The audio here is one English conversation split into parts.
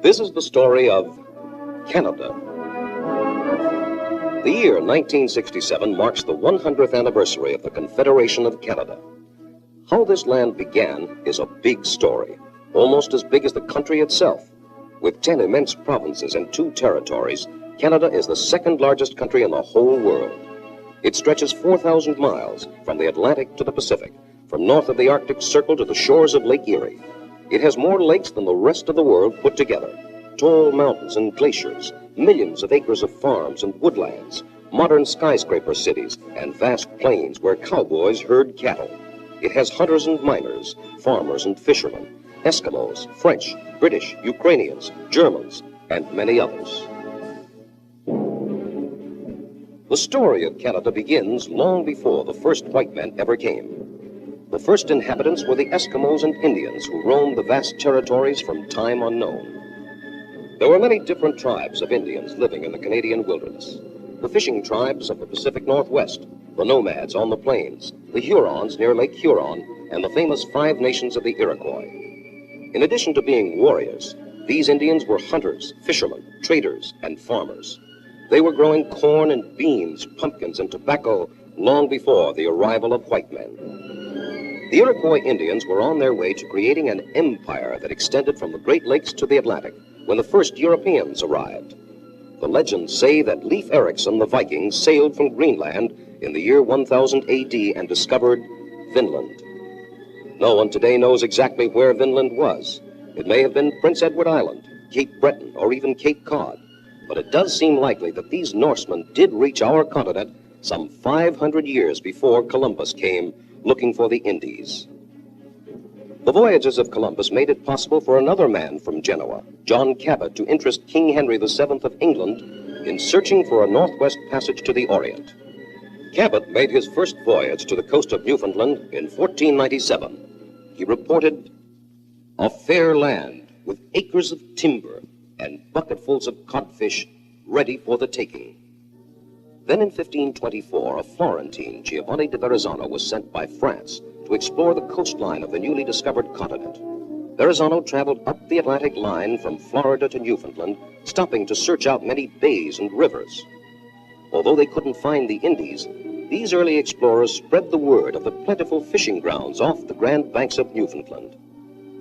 This is the story of Canada. The year 1967 marks the 100th anniversary of the Confederation of Canada. How this land began is a big story, almost as big as the country itself. With 10 immense provinces and 2 territories, Canada is the second largest country in the whole world. It stretches 4,000 miles from the Atlantic to the Pacific, from north of the Arctic Circle to the shores of Lake Erie. It has more lakes than the rest of the world put together. Tall mountains and glaciers, millions of acres of farms and woodlands, modern skyscraper cities, and vast plains where cowboys herd cattle. It has hunters and miners, farmers and fishermen, Eskimos, French, British, Ukrainians, Germans, and many others. The story of Canada begins long before the first white men ever came. The first inhabitants were the Eskimos and Indians who roamed the vast territories from time unknown. There were many different tribes of Indians living in the Canadian wilderness. The fishing tribes of the Pacific Northwest, the nomads on the plains, the Hurons near Lake Huron, and the famous 5 nations of the Iroquois. In addition to being warriors, these Indians were hunters, fishermen, traders, and farmers. They were growing corn and beans, pumpkins, and tobacco long before the arrival of white men. The Iroquois Indians were on their way to creating an empire that extended from the Great Lakes to the Atlantic when the first Europeans arrived. The legends say that Leif Erikson, the Viking, sailed from Greenland in the year 1000 AD and discovered Vinland. No one today knows exactly where Vinland was. It may have been Prince Edward Island, Cape Breton, or even Cape Cod. But it does seem likely that these Norsemen did reach our continent some 500 years before Columbus came looking for the Indies. The voyages of Columbus made it possible for another man from Genoa, John Cabot, to interest King Henry VII of England in searching for a northwest passage to the Orient. Cabot made his first voyage to the coast of Newfoundland in 1497. He reported, "A fair land with acres of timber and bucketfuls of codfish ready for the taking." Then in 1524, a Florentine, Giovanni de Verrazzano, was sent by France to explore the coastline of the newly discovered continent. Verrazzano traveled up the Atlantic line from Florida to Newfoundland, stopping to search out many bays and rivers. Although they couldn't find the Indies, these early explorers spread the word of the plentiful fishing grounds off the Grand Banks of Newfoundland.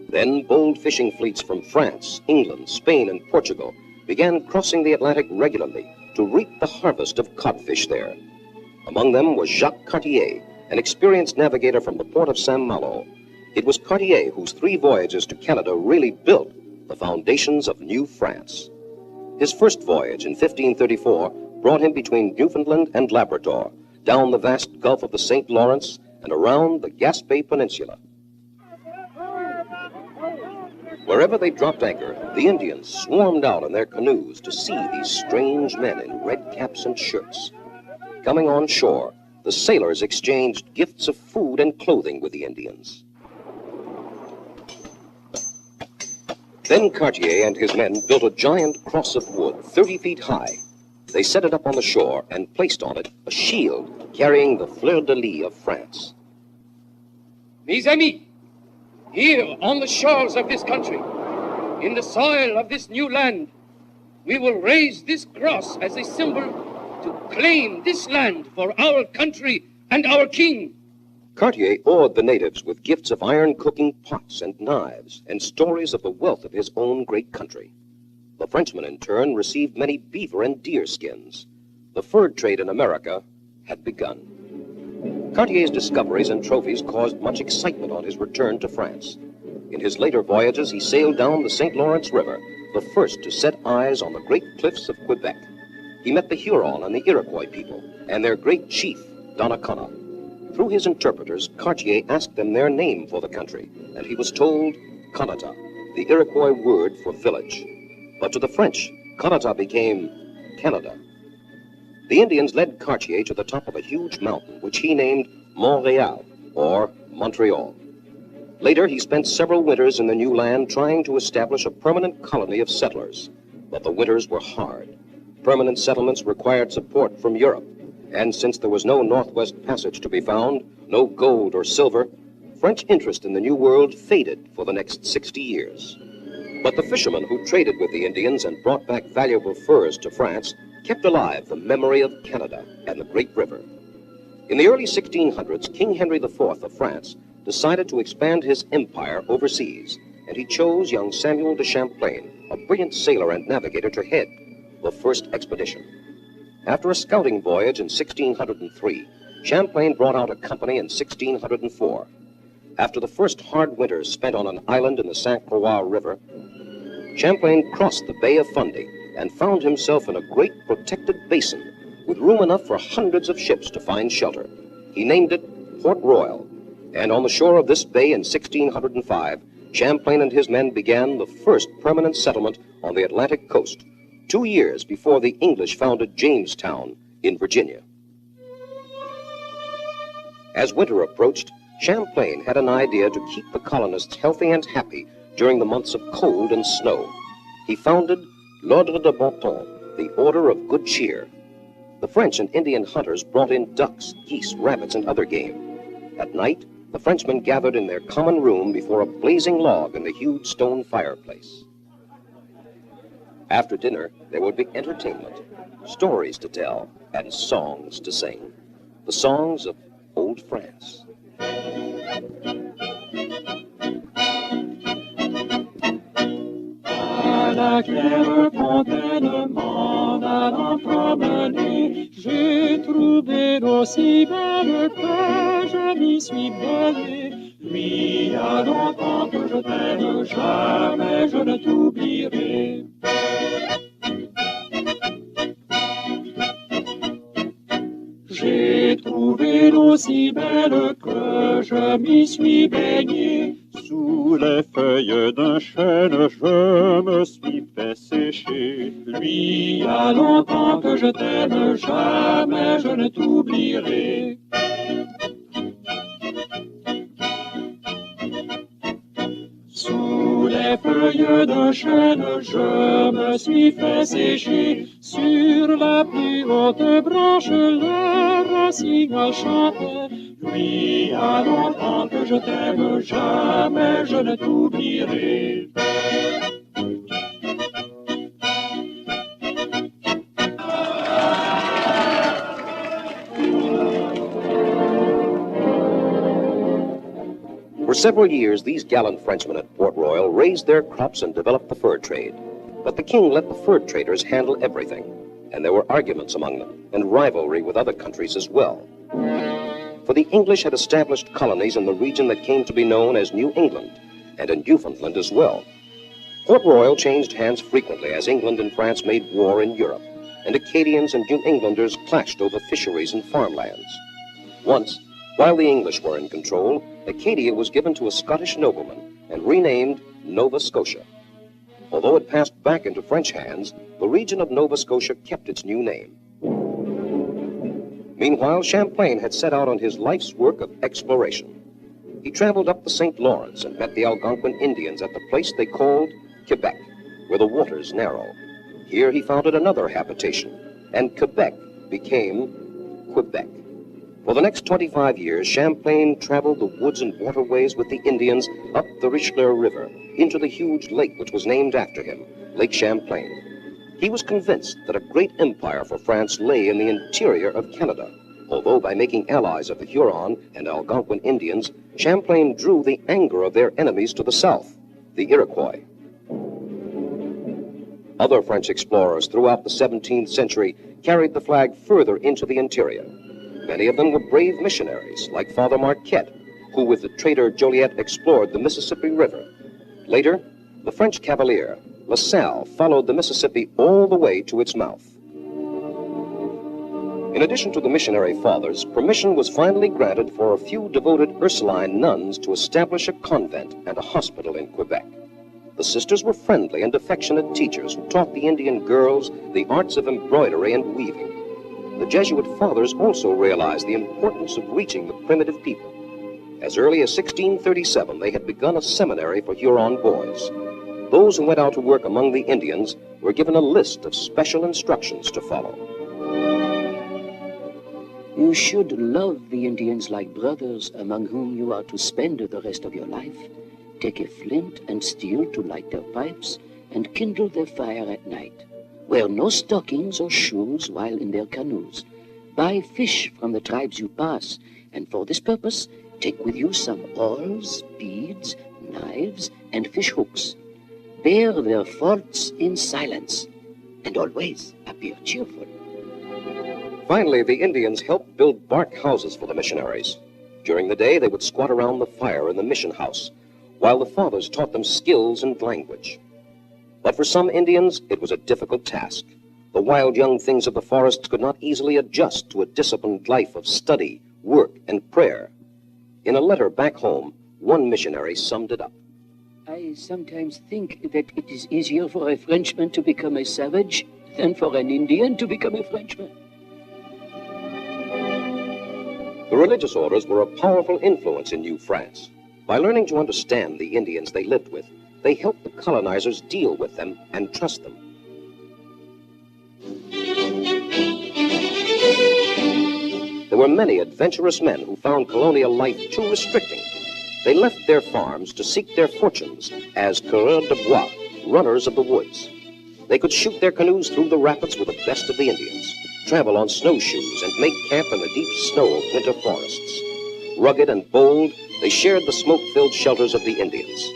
Then bold fishing fleets from France, England, Spain, and Portugal began crossing the Atlantic regularly to reap the harvest of codfish there. Among them was Jacques Cartier, an experienced navigator from the port of Saint-Malo. It was Cartier whose 3 voyages to Canada really built the foundations of New France. His first voyage in 1534 brought him between Newfoundland and Labrador, down the vast Gulf of the St. Lawrence and around the Gaspé Peninsula. Wherever they dropped anchor, the Indians swarmed out in their canoes to see these strange men in red caps and shirts. Coming on shore, the sailors exchanged gifts of food and clothing with the Indians. Then Cartier and his men built a giant cross of wood 30 feet high. They set it up on the shore and placed on it a shield carrying the fleur-de-lis of France. Mes amis, here on the shores of this country, in the soil of this new land, we will raise this cross as a symbol to claim this land for our country and our king. Cartier awed the natives with gifts of iron cooking pots and knives and stories of the wealth of his own great country. The Frenchmen, in turn, received many beaver and deer skins. The fur trade in America had begun. Cartier's discoveries and trophies caused much excitement on his return to France. In his later voyages, he sailed down the St. Lawrence River, the first to set eyes on the great cliffs of Quebec. He met the Huron and the Iroquois people and their great chief, Donnacona. Through his interpreters, Cartier asked them their name for the country, and he was told Kanata, the Iroquois word for village. But to the French, Kanata became Canada. The Indians led Cartier to the top of a huge mountain, which he named Montreal, or Montreal. Later, he spent several winters in the new land trying to establish a permanent colony of settlers. But the winters were hard. Permanent settlements required support from Europe. And since there was no Northwest Passage to be found, no gold or silver, French interest in the New World faded for the next 60 years. But the fishermen who traded with the Indians and brought back valuable furs to France kept alive the memory of Canada and the Great River. In the early 1600s, King Henry IV of France decided to expand his empire overseas, and he chose young Samuel de Champlain, a brilliant sailor and navigator, to head the first expedition. After a scouting voyage in 1603, Champlain brought out a company in 1604. After the first hard winter spent on an island in the St. Croix River, Champlain crossed the Bay of Fundy and found himself in a great protected basin with room enough for hundreds of ships to find shelter. He named it Port Royal, and on the shore of this bay in 1605, Champlain and his men began the first permanent settlement on the Atlantic coast, 2 years before the English founded Jamestown in Virginia. As winter approached, Champlain had an idea to keep the colonists healthy and happy during the months of cold and snow. He founded l'Ordre de Bon Ton, the Order of Good Cheer. The French and Indian hunters brought in ducks, geese, rabbits, and other game. At night, the Frenchmen gathered in their common room before a blazing log in the huge stone fireplace. After dinner, there would be entertainment, stories to tell, and songs to sing. The songs of old France. À la claire fontaine m'en allant promener, j'ai trouvé d'aussi belle que je m'y suis baigné. Lui, a longtemps que je t'aime, jamais je ne t'oublierai. J'ai trouvé l'eau si belle que je m'y suis baigné. Sous les feuilles d'un chêne, je me suis fait sécher. Lui, a longtemps que je t'aime, jamais je ne t'oublierai. Sous les feuilles d'un chêne, je me suis fait sécher. Sur la plus haute branche, le rossignol chantait. Lui, a longtemps que je t'aime, jamais je ne t'oublierai. For several years, these gallant Frenchmen at Port Royal raised their crops and developed the fur trade. But the king let the fur traders handle everything, and there were arguments among them, and rivalry with other countries as well. For the English had established colonies in the region that came to be known as New England, and in Newfoundland as well. Port Royal changed hands frequently as England and France made war in Europe, and Acadians and New Englanders clashed over fisheries and farmlands. Once, while the English were in control, Acadia was given to a Scottish nobleman and renamed Nova Scotia. Although it passed back into French hands, the region of Nova Scotia kept its new name. Meanwhile, Champlain had set out on his life's work of exploration. He traveled up the St. Lawrence and met the Algonquin Indians at the place they called Quebec, where the waters narrow. Here he founded another habitation, and Quebec became Quebec. For the next 25 years, Champlain traveled the woods and waterways with the Indians up the Richelieu River into the huge lake which was named after him, Lake Champlain. He was convinced that a great empire for France lay in the interior of Canada, although by making allies of the Huron and Algonquin Indians, Champlain drew the anger of their enemies to the south, the Iroquois. Other French explorers throughout the 17th century carried the flag further into the interior. Many of them were brave missionaries, like Father Marquette, who with the trader Joliet explored the Mississippi River. Later, the French cavalier La Salle followed the Mississippi all the way to its mouth. In addition to the missionary fathers, permission was finally granted for a few devoted Ursuline nuns to establish a convent and a hospital in Quebec. The sisters were friendly and affectionate teachers who taught the Indian girls the arts of embroidery and weaving. The Jesuit fathers also realized the importance of reaching the primitive people. As early as 1637, they had begun a seminary for Huron boys. Those who went out to work among the Indians were given a list of special instructions to follow. You should love the Indians like brothers among whom you are to spend the rest of your life. take a flint and steel to light their pipes, and kindle their fire at night. Wear no stockings or shoes while in their canoes. Buy fish from the tribes you pass, and for this purpose, take with you some awls, beads, knives, and fish hooks. Bear their faults in silence, and always appear cheerful. Finally, the Indians helped build bark houses for the missionaries. During the day, they would squat around the fire in the mission house, while the fathers taught them skills and language. But for some Indians, it was a difficult task. The wild young things of the forests could not easily adjust to a disciplined life of study, work, and prayer. In a letter back home, one missionary summed it up. I sometimes think that it is easier for a Frenchman to become a savage than for an Indian to become a Frenchman. The religious orders were a powerful influence in New France. By learning to understand the Indians they lived with, they helped the colonizers deal with them and trust them. There were many adventurous men who found colonial life too restricting. They left their farms to seek their fortunes as coureurs de bois, runners of the woods. They could shoot their canoes through the rapids with the best of the Indians, travel on snowshoes, and make camp in the deep snow of winter forests. Rugged and bold, they shared the smoke-filled shelters of the Indians.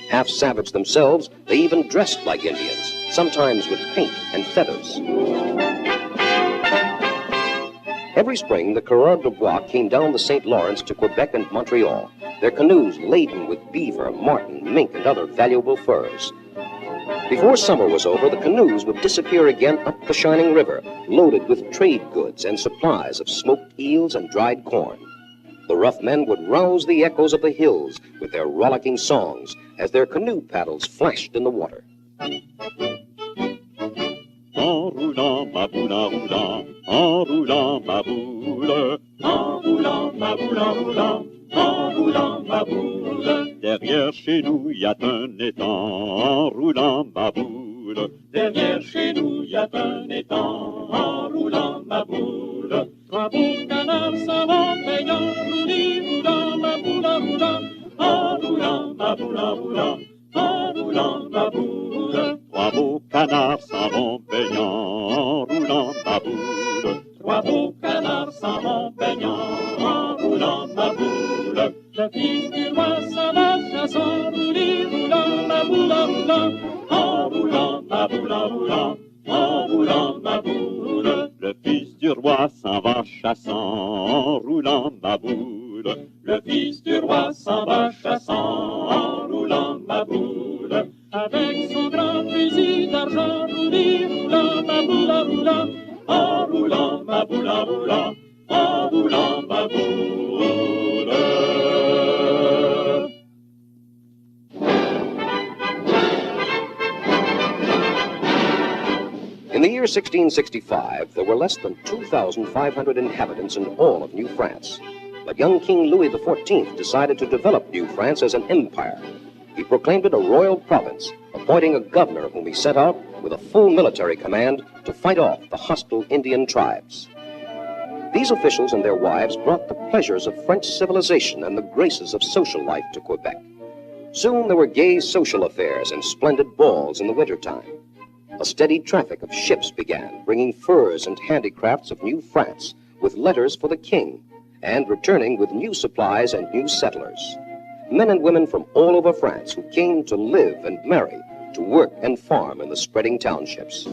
Half savage themselves, they even dressed like Indians, sometimes with paint and feathers. Every spring, the coureurs de bois came down the St. Lawrence to Quebec and Montreal, their canoes laden with beaver, marten, mink, and other valuable furs. Before summer was over, the canoes would disappear again up the shining river, loaded with trade goods and supplies of smoked eels and dried corn. The rough men would rouse the echoes of the hills with their rollicking songs as their canoe paddles flashed in the water. En roulant ma boule, en roulant ma boule, en roulant ma boule, en roulant ma boule. Derrière chez nous y a un étang, en roulant ma boule. Derrière chez nous y a un étang, en roulant ma boule. Trois beaux canards s'en vont payant, roulant ma boule, en roulant ma boule, en roulant ma boule. Trois beaux canards s'en vont baignant, en roulant ma boule. Trois beaux canards s'en vont baignant, en roulant ma boule. Le fils du roi s'en va chassant, roulant ma boule, en roulant ma boule, en roulant ma boule. Le fils du roi s'en va chassant, en roulant ma boule. Le fils du roi s'en va chassant, en roulant ma boule. Avec son grand fusil d'argent, roulant ma boule, en roulant ma boule, en roulant ma boule. In the year 1665, there were less than 2,500 inhabitants in all of New France. But young King Louis XIV decided to develop New France as an empire. He proclaimed it a royal province, appointing a governor whom he sent out with a full military command to fight off the hostile Indian tribes. These officials and their wives brought the pleasures of French civilization and the graces of social life to Quebec. Soon there were gay social affairs and splendid balls in the wintertime. A steady traffic of ships began, bringing furs and handicrafts of New France with letters for the king, and returning with new supplies and new settlers. Men and women from all over France who came to live and marry, to work and farm in the spreading townships.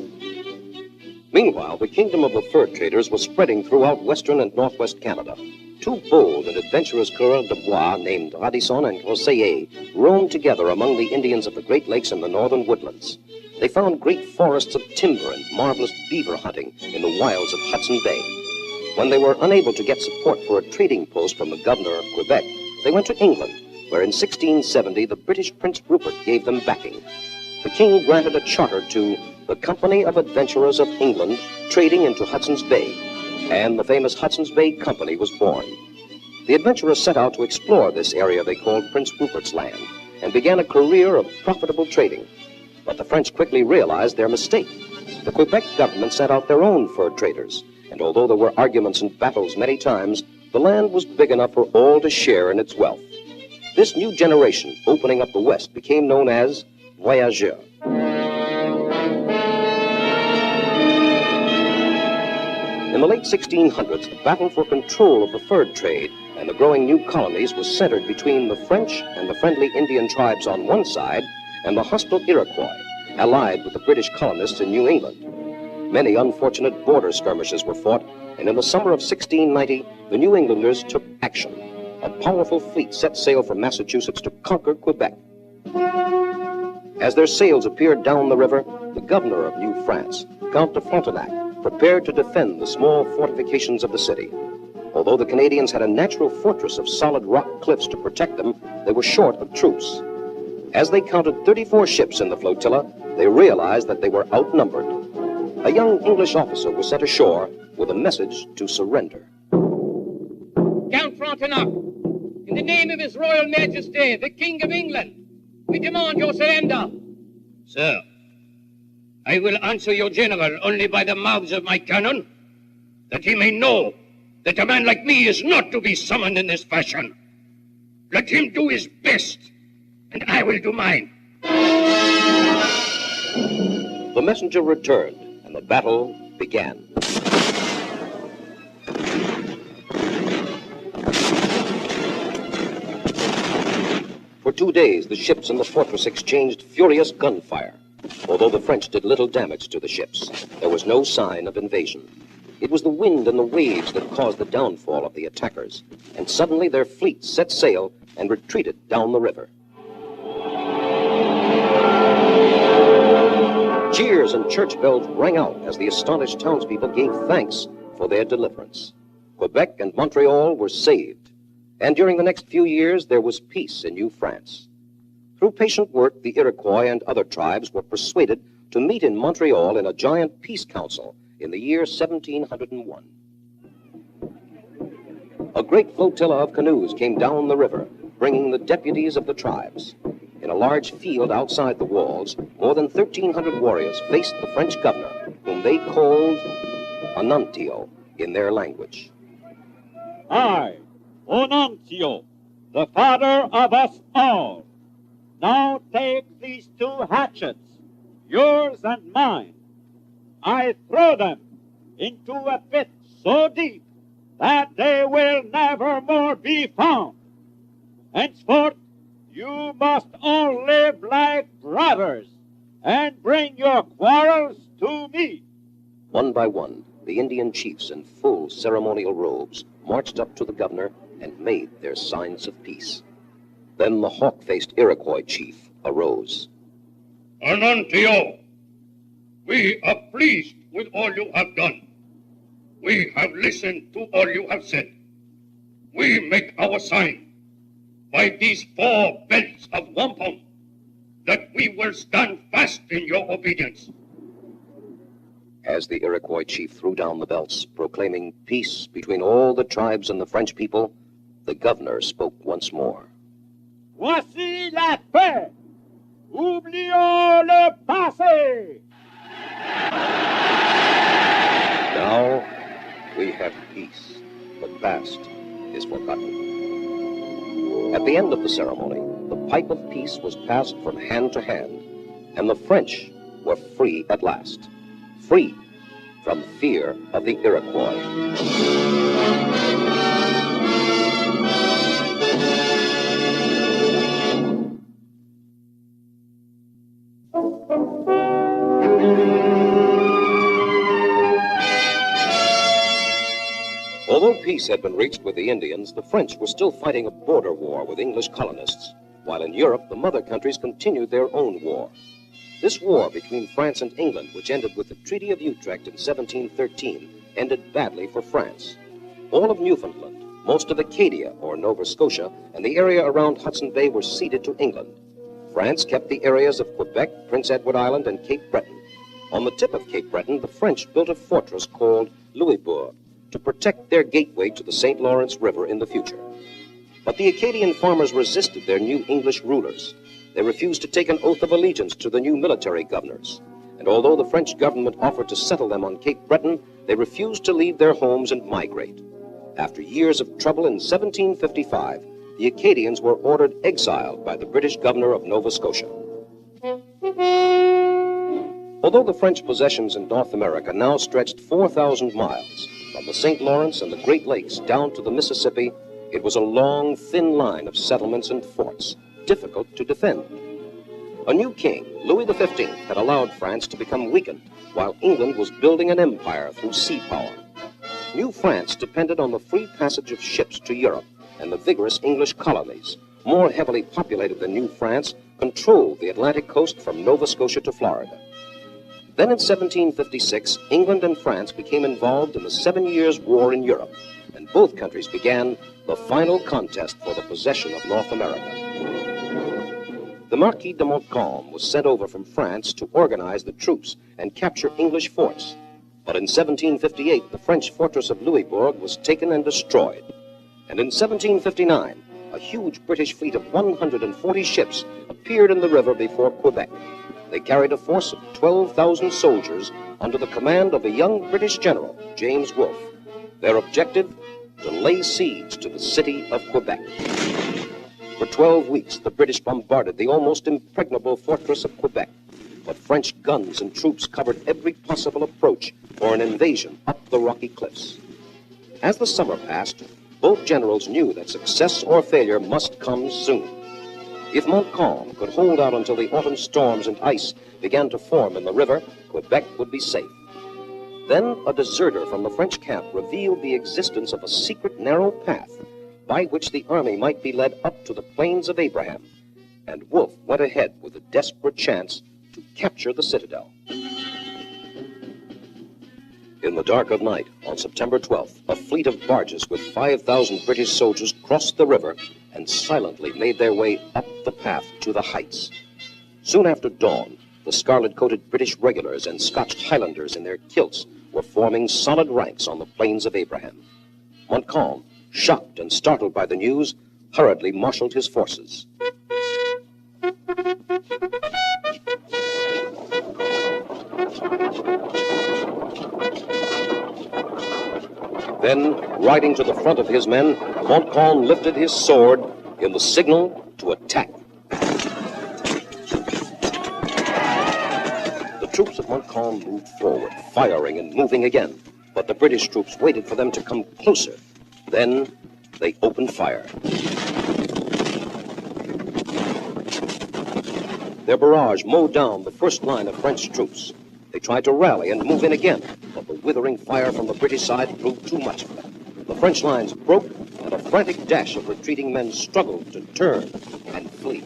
Meanwhile, the kingdom of the fur traders was spreading throughout western and northwest Canada. Two bold and adventurous coureurs de bois named Radisson and Groseillers roamed together among the Indians of the Great Lakes and the northern woodlands. They found great forests of timber and marvelous beaver hunting in the wilds of Hudson Bay. When they were unable to get support for a trading post from the governor of Quebec, they went to England, where in 1670 the British Prince Rupert gave them backing. The king granted a charter to the Company of Adventurers of England, trading into Hudson's Bay, and the famous Hudson's Bay Company was born. The adventurers set out to explore this area they called Prince Rupert's Land, and began a career of profitable trading. But the French quickly realized their mistake. The Quebec government sent out their own fur traders, and although there were arguments and battles many times, the land was big enough for all to share in its wealth. This new generation opening up the West became known as voyageurs. In the late 1600s, the battle for control of the fur trade and the growing new colonies was centered between the French and the friendly Indian tribes on one side and the hostile Iroquois, allied with the British colonists in New England. Many unfortunate border skirmishes were fought, and in the summer of 1690, the New Englanders took action. A powerful fleet set sail from Massachusetts to conquer Quebec. As their sails appeared down the river, the governor of New France, Count de Frontenac, prepared to defend the small fortifications of the city. Although the Canadians had a natural fortress of solid rock cliffs to protect them, they were short of troops. As they counted 34 ships in the flotilla, they realized that they were outnumbered. A young English officer was sent ashore with a message to surrender. Count Frontenac, in the name of His Royal Majesty, the King of England, we demand your surrender. Sir, I will answer your general only by the mouths of my cannon, that he may know that a man like me is not to be summoned in this fashion. Let him do his best, and I will do mine. The messenger returned, and the battle began. For 2 days, the ships in the fortress exchanged furious gunfire. Although the French did little damage to the ships, there was no sign of invasion. It was the wind and the waves that caused the downfall of the attackers, and suddenly their fleet set sail and retreated down the river. Cheers and church bells rang out as the astonished townspeople gave thanks for their deliverance. Quebec and Montreal were saved, and during the next few years there was peace in New France. Through patient work, the Iroquois and other tribes were persuaded to meet in Montreal in a giant peace council in the year 1701. A great flotilla of canoes came down the river, bringing the deputies of the tribes. In a large field outside the walls, more than 1,300 warriors faced the French governor, whom they called Onontio in their language. I, Onontio, the father of us all, now take these 2 hatchets, yours and mine. I throw them into a pit so deep that they will never more be found. Henceforth, you must all live like brothers and bring your quarrels to me. One by one, the Indian chiefs in full ceremonial robes marched up to the governor and made their signs of peace. Then the hawk-faced Iroquois chief arose. Onontio, we are pleased with all you have done. We have listened to all you have said. We make our sign by these 4 belts of wampum that we will stand fast in your obedience. As the Iroquois chief threw down the belts, proclaiming peace between all the tribes and the French people, the governor spoke once more. Voici la paix. Oublions le passé. Now we have peace. The past is forgotten. At the end of the ceremony, the pipe of peace was passed from hand to hand, and the French were free at last. Free from fear of the Iroquois. Although peace had been reached with the Indians, the French were still fighting a border war with English colonists, while in Europe the mother countries continued their own war. This war between France and England, which ended with the Treaty of Utrecht in 1713, ended badly for France. All of Newfoundland, most of Acadia, or Nova Scotia, and the area around Hudson Bay were ceded to England. France kept the areas of Quebec, Prince Edward Island, and Cape Breton. On the tip of Cape Breton, the French built a fortress called Louisbourg to protect their gateway to the St. Lawrence River in the future. But the Acadian farmers resisted their new English rulers. They refused to take an oath of allegiance to the new military governors. And although the French government offered to settle them on Cape Breton, they refused to leave their homes and migrate. After years of trouble in 1755, the Acadians were ordered exiled by the British governor of Nova Scotia. Although the French possessions in North America now stretched 4,000 miles, from the St. Lawrence and the Great Lakes down to the Mississippi, it was a long, thin line of settlements and forts, difficult to defend. A new king, Louis XV, had allowed France to become weakened, while England was building an empire through sea power. New France depended on the free passage of ships to Europe, and the vigorous English colonies, more heavily populated than New France, controlled the Atlantic coast from Nova Scotia to Florida. Then in 1756, England and France became involved in the 7 Years' War in Europe, and both countries began the final contest for the possession of North America. The Marquis de Montcalm was sent over from France to organize the troops and capture English forts. But in 1758, the French fortress of Louisbourg was taken and destroyed. And in 1759, a huge British fleet of 140 ships appeared in the river before Quebec. They carried a force of 12,000 soldiers under the command of a young British general, James Wolfe. Their objective, to lay siege to the city of Quebec. For 12 weeks, the British bombarded the almost impregnable fortress of Quebec, but French guns and troops covered every possible approach for an invasion up the rocky cliffs. As the summer passed, both generals knew that success or failure must come soon. If Montcalm could hold out until the autumn storms and ice began to form in the river, Quebec would be safe. Then a deserter from the French camp revealed the existence of a secret narrow path by which the army might be led up to the plains of Abraham, and Wolfe went ahead with a desperate chance to capture the citadel. In the dark of night, on September 12th, a fleet of barges with 5,000 British soldiers crossed the river and silently made their way up the path to the heights. Soon after dawn, the scarlet-coated British regulars and Scotch Highlanders in their kilts were forming solid ranks on the plains of Abraham. Montcalm, shocked and startled by the news, hurriedly marshaled his forces. Then, riding to the front of his men, Montcalm lifted his sword in the signal to attack. The troops of Montcalm moved forward, firing and moving again, but the British troops waited for them to come closer. Then they opened fire. Their barrage mowed down the first line of French troops. They tried to rally and move in again, but the withering fire from the British side proved too much for them. The French lines broke, and a frantic dash of retreating men struggled to turn and flee.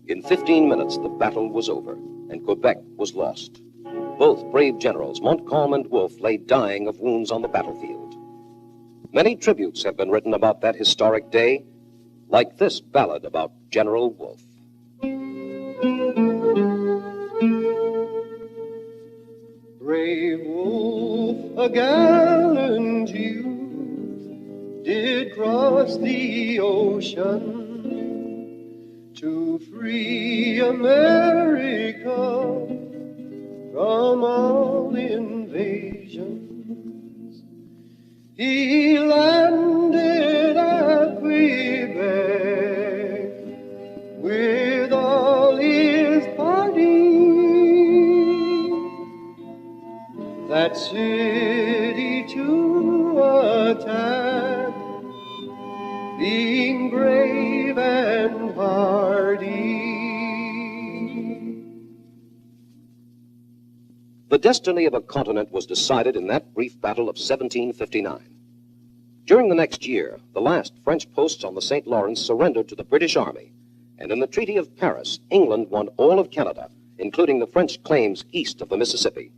In 15 minutes, the battle was over, and Quebec was lost. Both brave generals, Montcalm and Wolfe, lay dying of wounds on the battlefield. Many tributes have been written about that historic day, like this ballad about General Wolfe. Brave Wolfe, a gallant youth, did cross the ocean to free America from all invasions. He landed at Quebec with all his party. That city to attack, being brave and hardy. The destiny of a continent was decided in that brief battle of 1759. During the next year, the last French posts on the St. Lawrence surrendered to the British Army, and in the Treaty of Paris, England won all of Canada, including the French claims east of the Mississippi.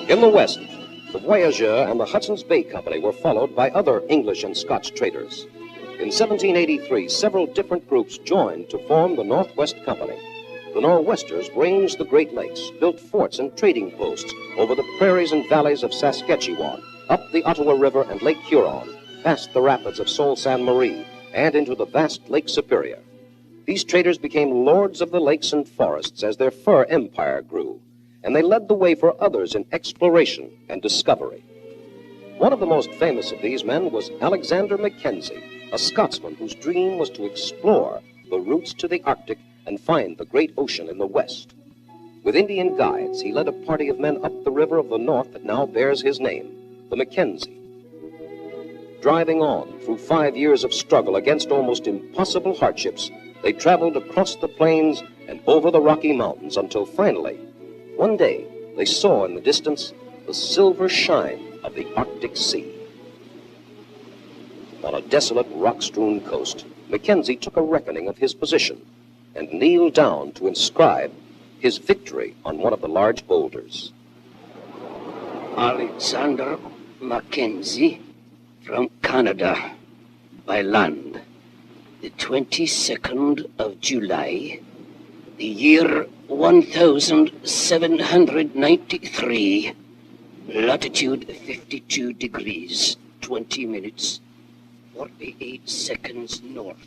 In the West, the Voyageurs and the Hudson's Bay Company were followed by other English and Scotch traders. In 1783, several different groups joined to form the Northwest Company. The Nor'westers ranged the Great Lakes, built forts and trading posts over the prairies and valleys of Saskatchewan, up the Ottawa River and Lake Huron, past the rapids of Sault Ste. Marie, and into the vast Lake Superior. These traders became lords of the lakes and forests as their fur empire grew, and they led the way for others in exploration and discovery. One of the most famous of these men was Alexander MacKenzie, a Scotsman whose dream was to explore the routes to the Arctic and find the great ocean in the west. With Indian guides, he led a party of men up the river of the north that now bears his name, the Mackenzie. Driving on through 5 years of struggle against almost impossible hardships, they traveled across the plains and over the Rocky Mountains until finally, one day, they saw in the distance the silver shine of the Arctic Sea. On a desolate, rock-strewn coast, Mackenzie took a reckoning of his position and kneeled down to inscribe his victory on one of the large boulders. Alexander Mackenzie from Canada by land, the 22nd of July, the year 1793, latitude 52 degrees, 20 minutes, 48 seconds north.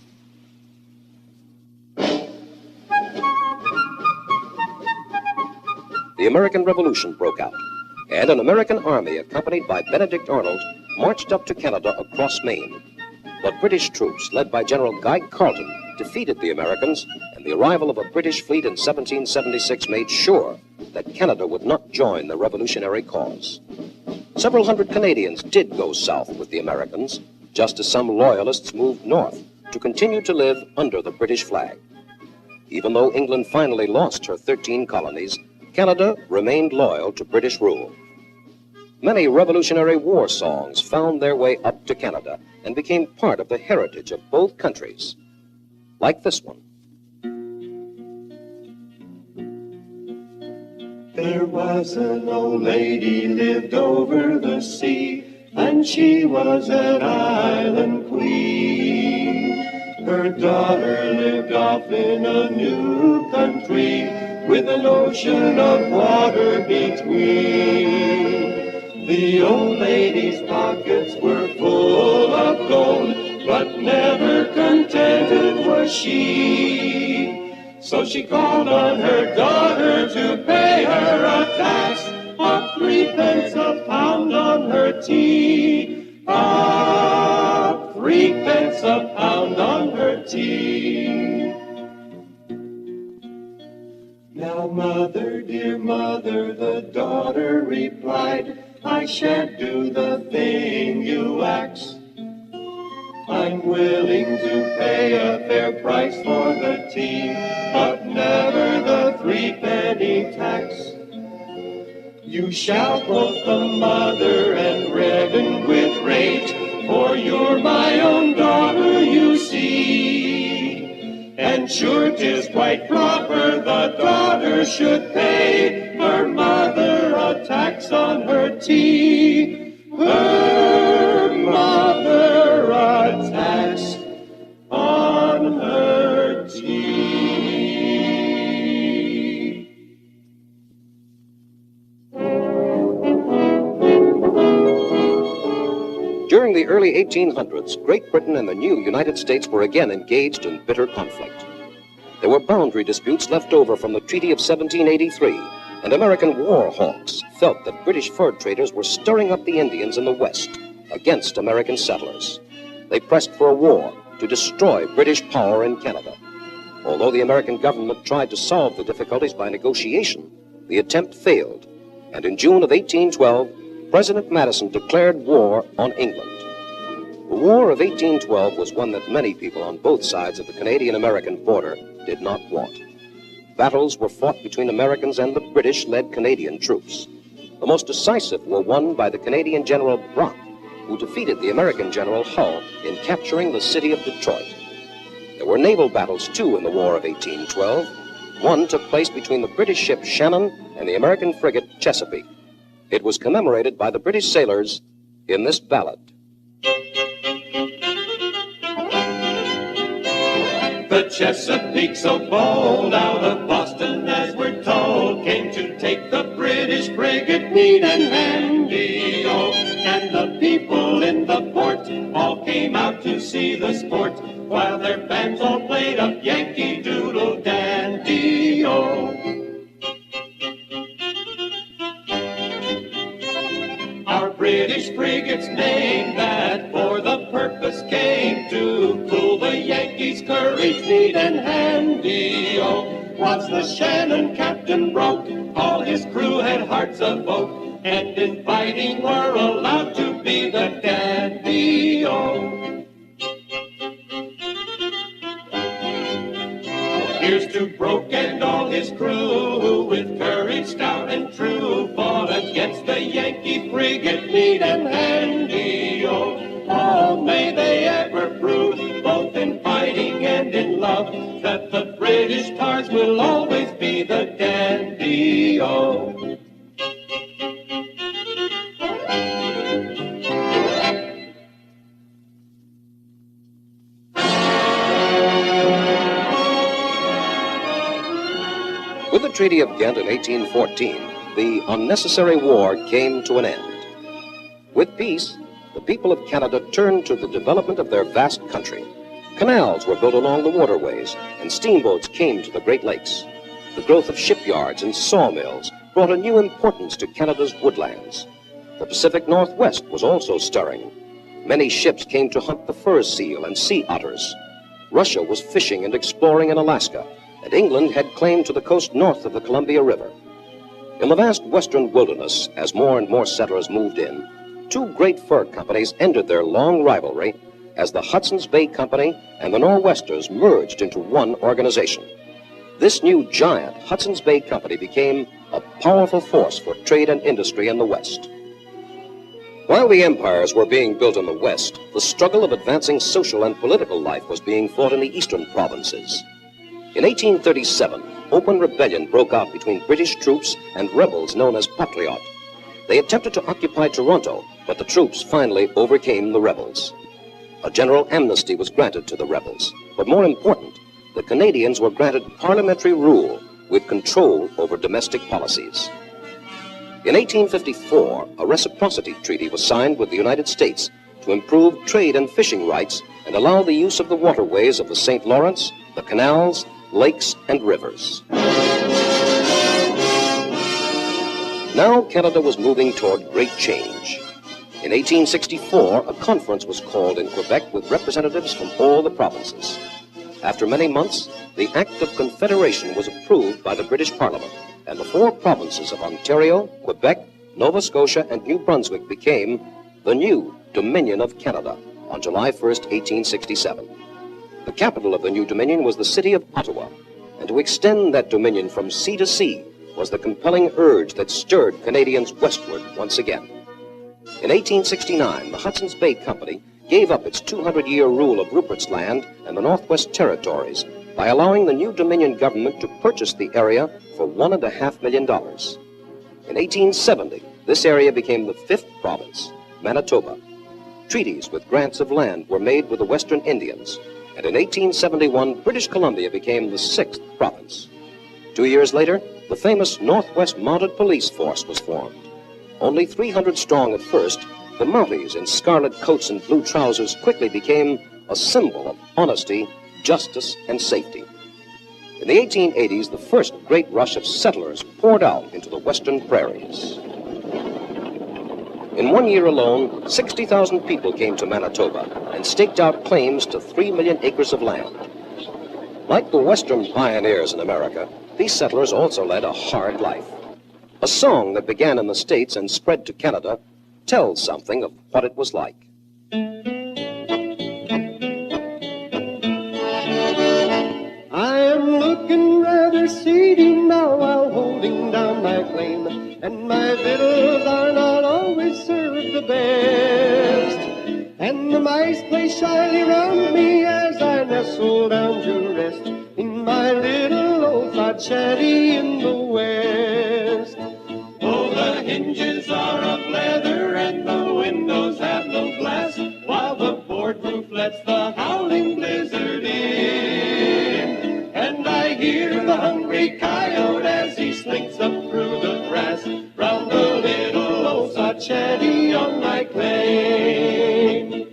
The American Revolution broke out, and an American army accompanied by Benedict Arnold marched up to Canada across Maine. But British troops, led by General Guy Carleton, defeated the Americans, and the arrival of a British fleet in 1776 made sure that Canada would not join the revolutionary cause. Several hundred Canadians did go south with the Americans, just as some loyalists moved north to continue to live under the British flag. Even though England finally lost her 13 colonies, Canada remained loyal to British rule. Many Revolutionary War songs found their way up to Canada and became part of the heritage of both countries, like this one. There was an old lady lived over the sea, and she was an island queen. Her daughter lived off in a new country with an ocean of water between. The old lady's pockets were full of gold, but never contented was she. So she called on her daughter to pay her a tax of 3 pence a pound on her tea. Ah, 3 pence a pound on her tea. Now, mother, dear mother, the daughter replied, I shan't do the thing you ax. I'm willing to pay a fair price for the tea, but never the 3-penny tax. You shall, quoth the mother, and redden with rage, for you're my own daughter, you see. And sure 'tis quite proper the daughter should pay her mother a tax on her tea. Her mother a tax on her tea. During the early 1800s, Great Britain and the new United States were again engaged in bitter conflict. There were boundary disputes left over from the Treaty of 1783, and American war hawks felt that British fur traders were stirring up the Indians in the West against American settlers. They pressed for a war to destroy British power in Canada. Although the American government tried to solve the difficulties by negotiation, the attempt failed, and in June of 1812, President Madison declared war on England. The War of 1812 was one that many people on both sides of the Canadian-American border did not want. Battles were fought between Americans and the British-led Canadian troops. The most decisive were won by the Canadian General Brock, who defeated the American General Hull in capturing the city of Detroit. There were naval battles, too, in the War of 1812. One took place between the British ship Shannon and the American frigate Chesapeake. It was commemorated by the British sailors in this ballad. The Chesapeake, so bold, out of Boston, as we're told, came to take the British frigate neat and handy, oh. And the people in the port all came out to see the sport, while their bands all played up Yankee British frigates named that for the purpose came to cool the Yankees' courage, neat and handy. Oh, once the Shannon captain broke, all his crew had hearts of oak, and in fighting were allowed to be the dandy. Oh. Here's to Broke and all his crew, who with courage stout and true fought against the Yankee frigate, neat and handy. Oh, oh, may they ever prove, both in fighting and in love, that the British tars will always be the dandy. Oh. With the Treaty of Ghent in 1814, the unnecessary war came to an end. With peace, the people of Canada turned to the development of their vast country. Canals were built along the waterways, and steamboats came to the Great Lakes. The growth of shipyards and sawmills brought a new importance to Canada's woodlands. The Pacific Northwest was also stirring. Many ships came to hunt the fur seal and sea otters. Russia was fishing and exploring in Alaska, and England had claim to the coast north of the Columbia River. In the vast western wilderness, as more and more settlers moved in, two great fur companies ended their long rivalry as the Hudson's Bay Company and the Nor'westers merged into one organization. This new giant Hudson's Bay Company became a powerful force for trade and industry in the West. While the empires were being built in the West, the struggle of advancing social and political life was being fought in the eastern provinces. In 1837, open rebellion broke out between British troops and rebels known as Patriotes. They attempted to occupy Toronto, but the troops finally overcame the rebels. A general amnesty was granted to the rebels, but more important, the Canadians were granted parliamentary rule with control over domestic policies. In 1854, a reciprocity treaty was signed with the United States to improve trade and fishing rights and allow the use of the waterways of the St. Lawrence, the canals, lakes, and rivers. Now Canada was moving toward great change. In 1864, a conference was called in Quebec with representatives from all the provinces. After many months, the Act of Confederation was approved by the British Parliament, and the four provinces of Ontario, Quebec, Nova Scotia, and New Brunswick became the new Dominion of Canada on July 1st, 1867. The capital of the new Dominion was the city of Ottawa, and to extend that Dominion from sea to sea was the compelling urge that stirred Canadians westward once again. In 1869, the Hudson's Bay Company gave up its 200-year rule of Rupert's Land and the Northwest Territories by allowing the new Dominion government to purchase the area for $1.5 million. In 1870, this area became the 5th province, Manitoba. Treaties with grants of land were made with the Western Indians, and in 1871, British Columbia became the 6th province. 2 years later, the famous Northwest Mounted Police Force was formed. Only 300 strong at first, the Mounties in scarlet coats and blue trousers quickly became a symbol of honesty, justice, and safety. In the 1880s, the first great rush of settlers poured out into the western prairies. In 1 year alone, 60,000 people came to Manitoba and staked out claims to 3 million acres of land. Like the western pioneers in America, these settlers also led a hard life. A song that began in the States and spread to Canada tells something of what it was like. I am looking rather seedy now while holding down my claim, and my victuals are not always served the best. And the mice play shyly round me as I nestle down to rest in my little old shanty in the west. Oh, the hinges are of leather and the windows have no glass, while the board roof lets the howling blizzard in. And I hear the hungry coyote as he slinks up through the grass round the little old shanty on my claim.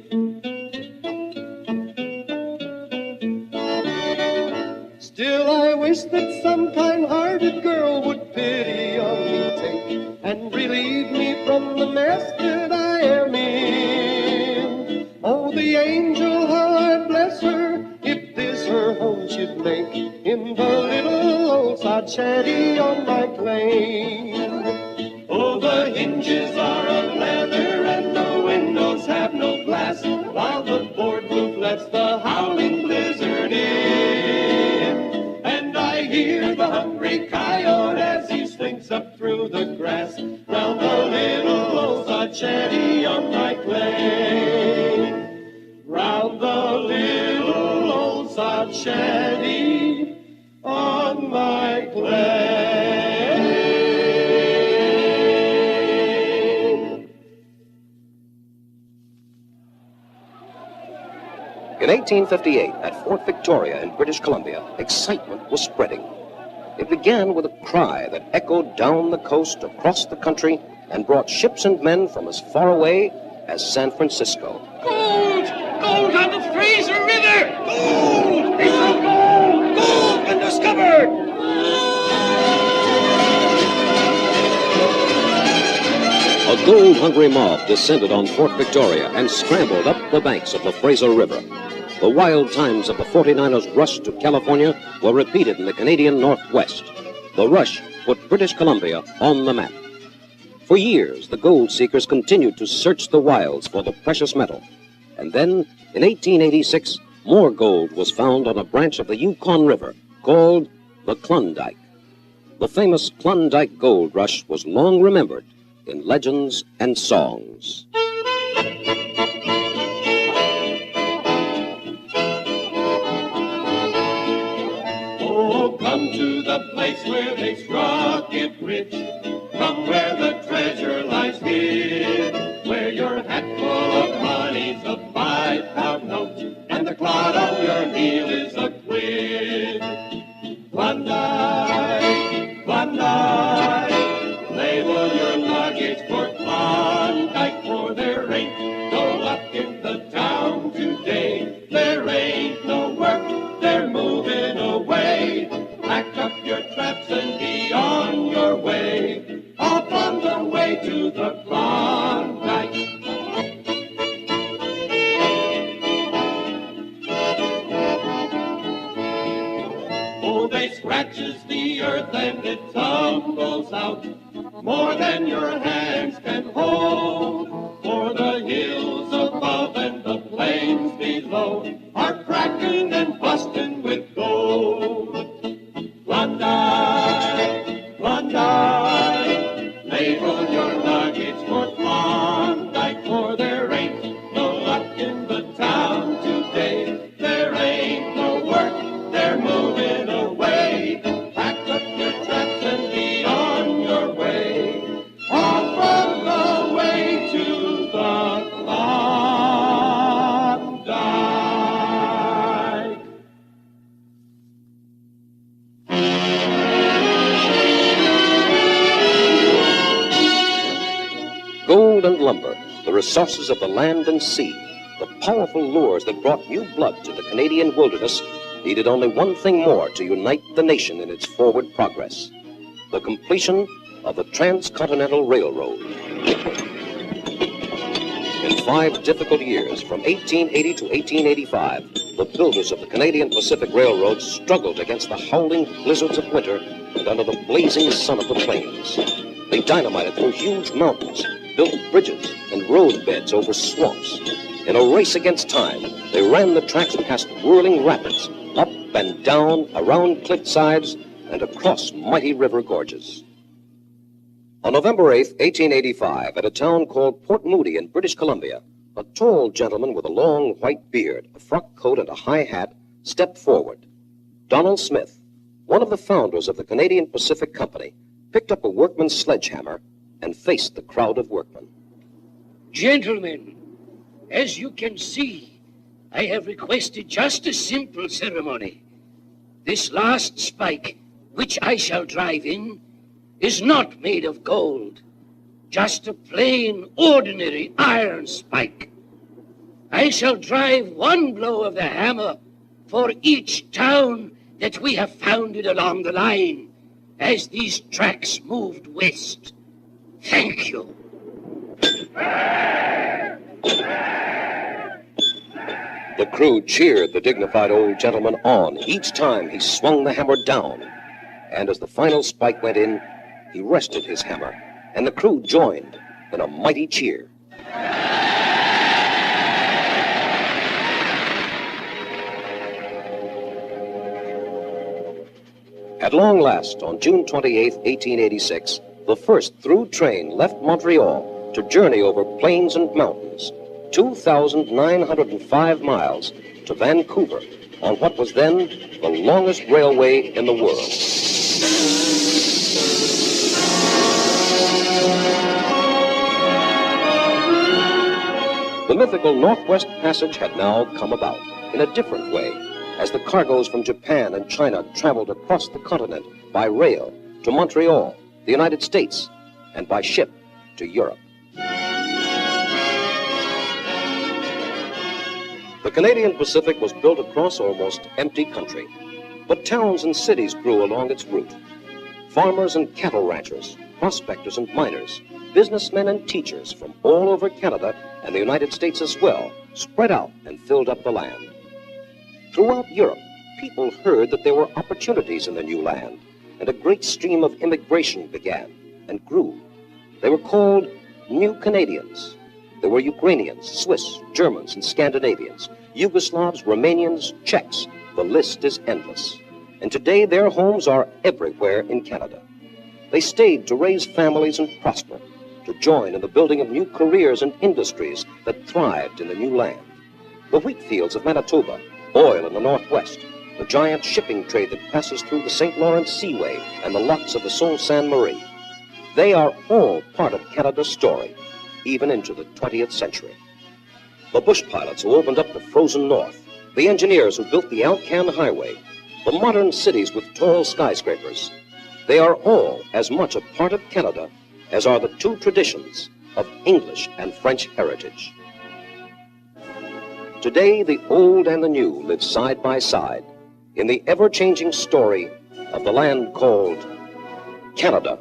Still I wish that some kind-hearted girl would pity on me, take, and relieve me from the mess that I shanty on my claim. Oh, the hinges are of leather and the windows have no glass, while the board roof lets the howling blizzard in. And I hear the hungry coyote as he slinks up through the grass, round the little old sod shanty on my claim. Round the little old sod shanty on my claim. In 1858, at Fort Victoria in British Columbia, excitement was spreading. It began with a cry that echoed down the coast, across the country, and brought ships and men from as far away as San Francisco. Gold! Gold on the Fraser River! Gold! They found gold! Gold been discovered! A gold-hungry mob descended on Fort Victoria and scrambled up the banks of the Fraser River. The wild times of the 49ers' rush to California were repeated in the Canadian Northwest. The rush put British Columbia on the map. For years, the gold seekers continued to search the wilds for the precious metal. And then, in 1886, more gold was found on a branch of the Yukon River called the Klondike. The famous Klondike gold rush was long remembered in legends and songs. Oh, come to the place where they struck it rich. Come where the treasure lies hid, where your hat full of money's a 5-pound note, and the clod on your heel is a quid. Klondike, Klondike, label your luggage for Klondike, for there ain't no luck in the town today. There ain't no work, they're moving away. Pack up your traps and be on your way. Off on the way to the Klondike. Oh, they scratches the earth and it tumbles out, more than your hands can hold. For the hills above and the plains below are cracking and busting with gold. Klondike, Klondike, label your luggage for Klondike, for there ain't no luck in the town today. There ain't no work, they're moving away. Pack up your traps and be on your way. Off on the way to the Klondike. Gold and lumber, the resources of the land and sea, the powerful lures that brought new blood to the Canadian wilderness, needed only one thing more to unite the nation in its forward progress: the completion of the Trans-Continental Railroad. In 5 difficult years, from 1880 to 1885, the builders of the Canadian Pacific Railroad struggled against the howling blizzards of winter and under the blazing sun of the plains. They dynamited through huge mountains, built bridges and road beds over swamps. In a race against time, they ran the tracks past whirling rapids, up and down, around cliff sides, and across mighty river gorges. On November 8, 1885, at a town called Port Moody in British Columbia, a tall gentleman with a long white beard, a frock coat, and a high hat stepped forward. Donald Smith, one of the founders of the Canadian Pacific Company, picked up a workman's sledgehammer and faced the crowd of workmen. Gentlemen, as you can see, I have requested just a simple ceremony. This last spike, which I shall drive in, is not made of gold, just a plain, ordinary iron spike. I shall drive one blow of the hammer for each town that we have founded along the line as these tracks moved west. Thank you. The crew cheered the dignified old gentleman on each time he swung the hammer down. And as the final spike went in, he rested his hammer, and the crew joined in a mighty cheer. At long last, on June 28, 1886, the first through train left Montreal to journey over plains and mountains, 2,905 miles, to Vancouver, on what was then the longest railway in the world. The mythical Northwest Passage had now come about in a different way, as the cargoes from Japan and China traveled across the continent by rail to Montreal, the United States, and by ship to Europe. The Canadian Pacific was built across almost empty country, but towns and cities grew along its route. Farmers and cattle ranchers, prospectors and miners, businessmen and teachers from all over Canada and the United States as well spread out and filled up the land. Throughout Europe, people heard that there were opportunities in the new land, and a great stream of immigration began and grew. They were called New Canadians. There were Ukrainians, Swiss, Germans, and Scandinavians, Yugoslavs, Romanians, Czechs. The list is endless. And today their homes are everywhere in Canada. They stayed to raise families and prosper, to join in the building of new careers and industries that thrived in the new land. The wheat fields of Manitoba, oil in the Northwest, the giant shipping trade that passes through the St. Lawrence Seaway and the locks of the Sault Ste. Marie. They are all part of Canada's story, even into the 20th century. The bush pilots who opened up the frozen north, the engineers who built the Alcan Highway, the modern cities with tall skyscrapers, they are all as much a part of Canada as are the two traditions of English and French heritage. Today, the old and the new live side by side in the ever-changing story of the land called Canada.